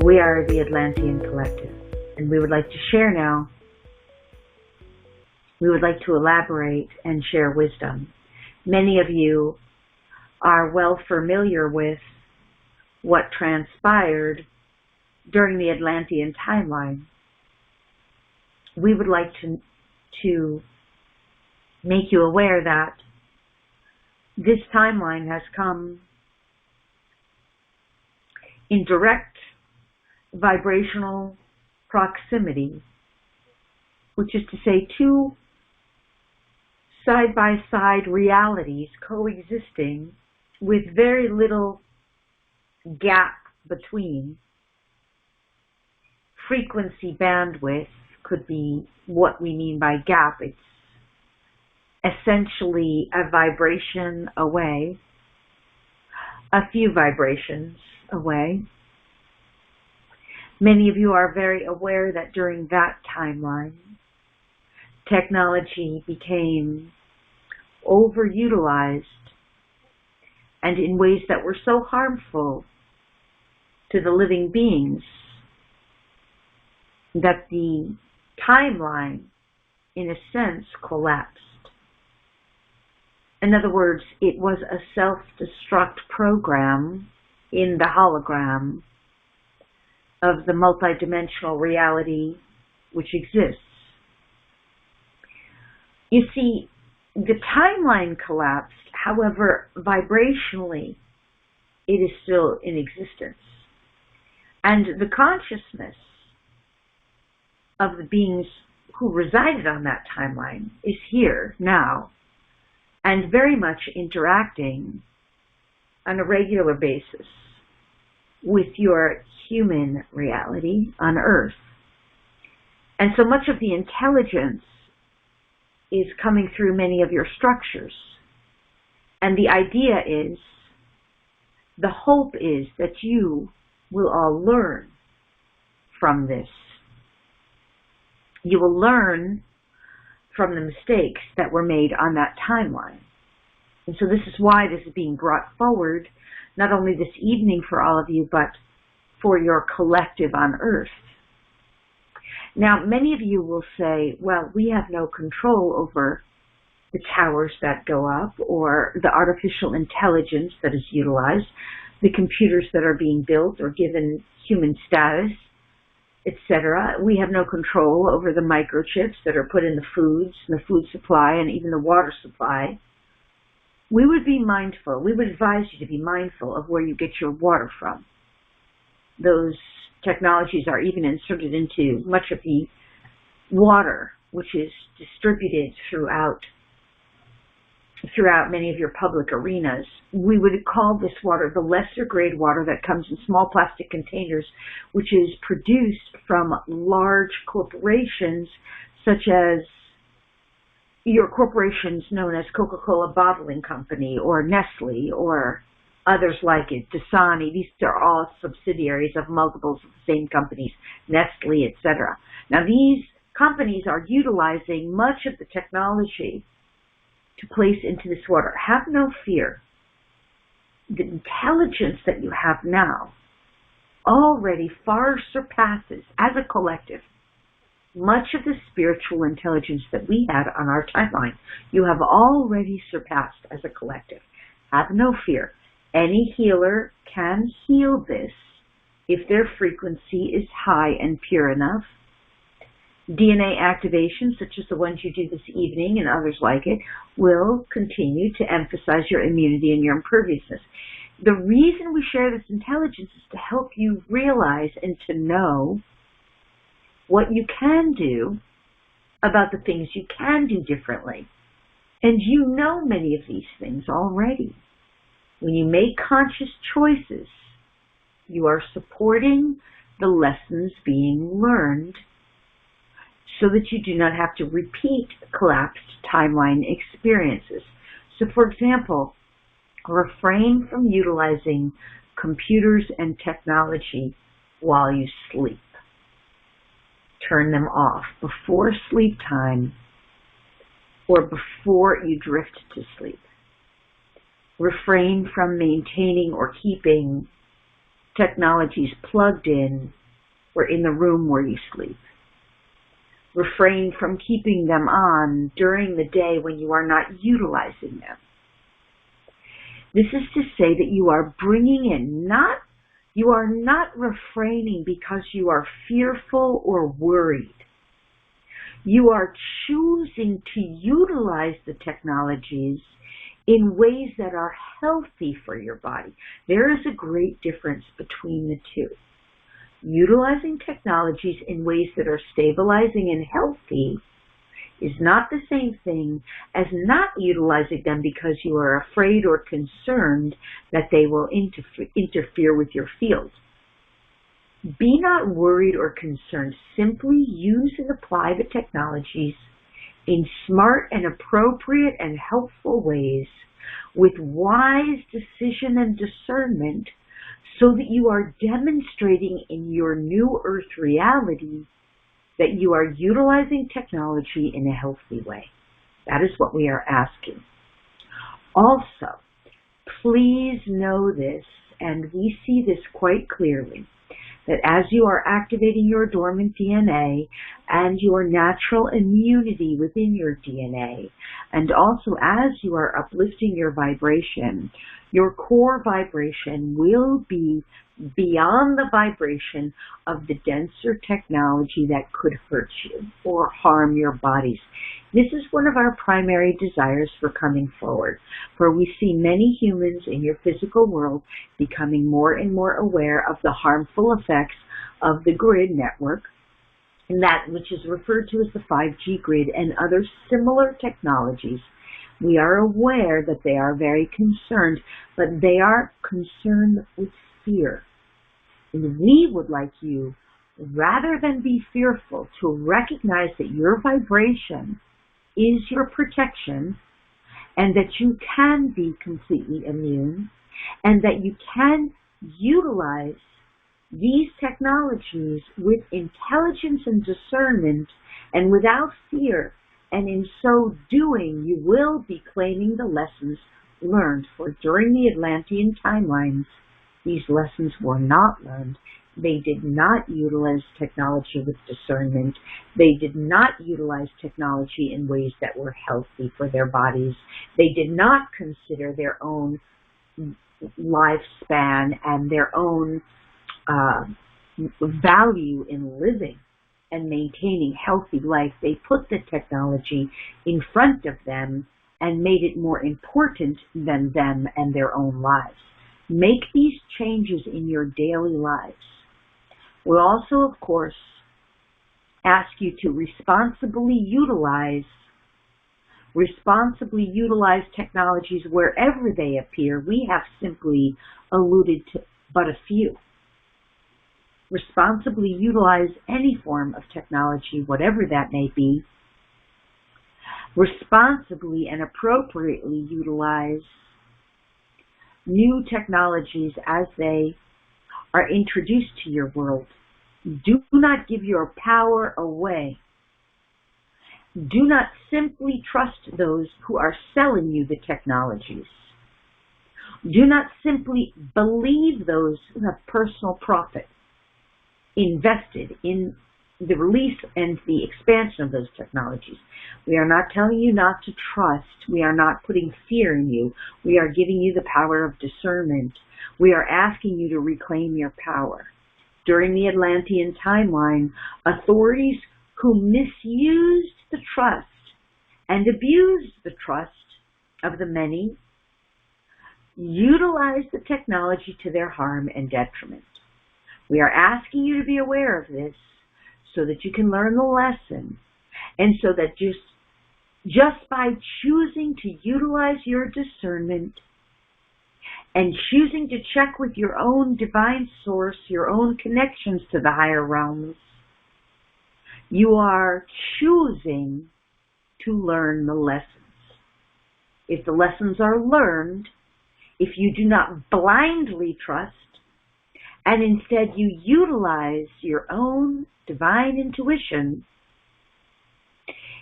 We are the Atlantean Collective, and we would like to share now. We would like to elaborate and share wisdom. Many of you are well familiar with what transpired during the Atlantean timeline. We would like to make you aware that this timeline has come in direct vibrational proximity, which is to say two side-by-side realities coexisting with very little gap between. Frequency bandwidth could be what we mean by gap. It's essentially a vibration away, a few vibrations away. Many of you are very aware that during that timeline, technology became overutilized and in ways that were so harmful to the living beings that the timeline, in a sense, collapsed. In other words, it was a self-destruct program in the hologram of the multidimensional reality which exists. You see, the timeline collapsed, however, vibrationally, it is still in existence. And the consciousness of the beings who resided on that timeline is here now and very much interacting on a regular basis with your human reality on Earth. And so much of the intelligence is coming through many of your structures. And the idea is, the hope is that you will all learn from this. You will learn from the mistakes that were made on that timeline. And so this is why this is being brought forward, not only this evening for all of you, but for your collective on Earth. Now, many of you will say, well, we have no control over the towers that go up or the artificial intelligence that is utilized, the computers that are being built or given human status, etc. We have no control over the microchips that are put in the foods, the food supply, and even the water supply. We would be mindful, we would advise you to be mindful of where you get your water from. Those technologies are even inserted into much of the water, which is distributed throughout many of your public arenas. We would call this water the lesser grade water that comes in small plastic containers, which is produced from large corporations such as your corporations known as Coca-Cola Bottling Company or Nestle or others like it, Dasani. These are all subsidiaries of multiples of the same companies, Nestle, etc. Now these companies are utilizing much of the technology to place into this water. Have no fear. The intelligence that you have now already far surpasses, as a collective, much of the spiritual intelligence that we had on our timeline. You have already surpassed as a collective. Have no fear. Any healer can heal this if their frequency is high and pure enough. DNA activation, such as the ones you do this evening and others like it, will continue to emphasize your immunity and your imperviousness. The reason we share this intelligence is to help you realize and to know what you can do about the things you can do differently. And you know many of these things already. When you make conscious choices, you are supporting the lessons being learned so that you do not have to repeat collapsed timeline experiences. So, for example, refrain from utilizing computers and technology while you sleep. Turn them off before sleep time or before you drift to sleep. Refrain from maintaining or keeping technologies plugged in or in the room where you sleep. Refrain from keeping them on during the day when you are not utilizing them. This is to say that you are bringing in, you are not refraining because you are fearful or worried. You are choosing to utilize the technologies in ways that are healthy for your body. There is a great difference between the two. Utilizing technologies in ways that are stabilizing and healthy is not the same thing as not utilizing them because you are afraid or concerned that they will interfere with your field. Be not worried or concerned. Simply use and apply the technologies in smart and appropriate and helpful ways with wise decision and discernment so that you are demonstrating in your new earth reality that you are utilizing technology in a healthy way. That is what we are asking. Also, please know this, and we see this quite clearly, that as you are activating your dormant DNA and your natural immunity within your DNA, and also as you are uplifting your vibration, your core vibration will be beyond the vibration of the denser technology that could hurt you or harm your bodies. This is one of our primary desires for coming forward, for we see many humans in your physical world becoming more and more aware of the harmful effects of the grid network, and that which is referred to as the 5G grid and other similar technologies. We are aware that they are very concerned, but they are concerned with fear. And we would like you, rather than be fearful, to recognize that your vibration is your protection and that you can be completely immune and that you can utilize these technologies with intelligence and discernment and without fear. And in so doing, you will be claiming the lessons learned. For during the Atlantean timelines, these lessons were not learned. They did not utilize technology with discernment. They did not utilize technology in ways that were healthy for their bodies. They did not consider their own lifespan and their own value in living and maintaining healthy life. They put the technology in front of them and made it more important than them and their own lives. Make these changes in your daily lives. We'll also, of course, ask you to responsibly utilize technologies wherever they appear. We have simply alluded to but a few. Responsibly utilize any form of technology, whatever that may be. Responsibly and appropriately utilize new technologies as they are introduced to your world. Do not give your power away. Do not simply trust those who are selling you the technologies. Do not simply believe those who have personal profit invested in the release and the expansion of those technologies. We are not telling you not to trust. We are not putting fear in you. We are giving you the power of discernment. We are asking you to reclaim your power. During the Atlantean timeline, authorities who misused the trust and abused the trust of the many utilized the technology to their harm and detriment. We are asking you to be aware of this so that you can learn the lesson, and so that just by choosing to utilize your discernment and choosing to check with your own divine source, your own connections to the higher realms, you are choosing to learn the lessons. If the lessons are learned, if you do not blindly trust, and instead you utilize your own divine intuition,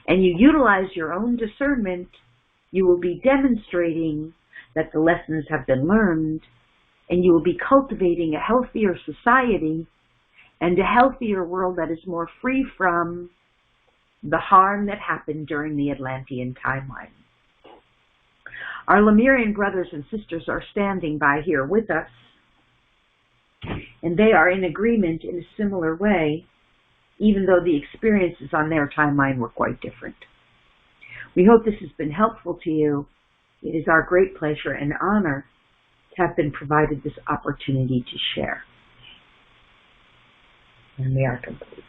and you utilize your own discernment, you will be demonstrating that the lessons have been learned, and you will be cultivating a healthier society and a healthier world that is more free from the harm that happened during the Atlantean timeline. Our Lemurian brothers and sisters are standing by here with us, and they are in agreement in a similar way, even though the experiences on their timeline were quite different. We hope this has been helpful to you. It is our great pleasure and honor to have been provided this opportunity to share. And we are complete.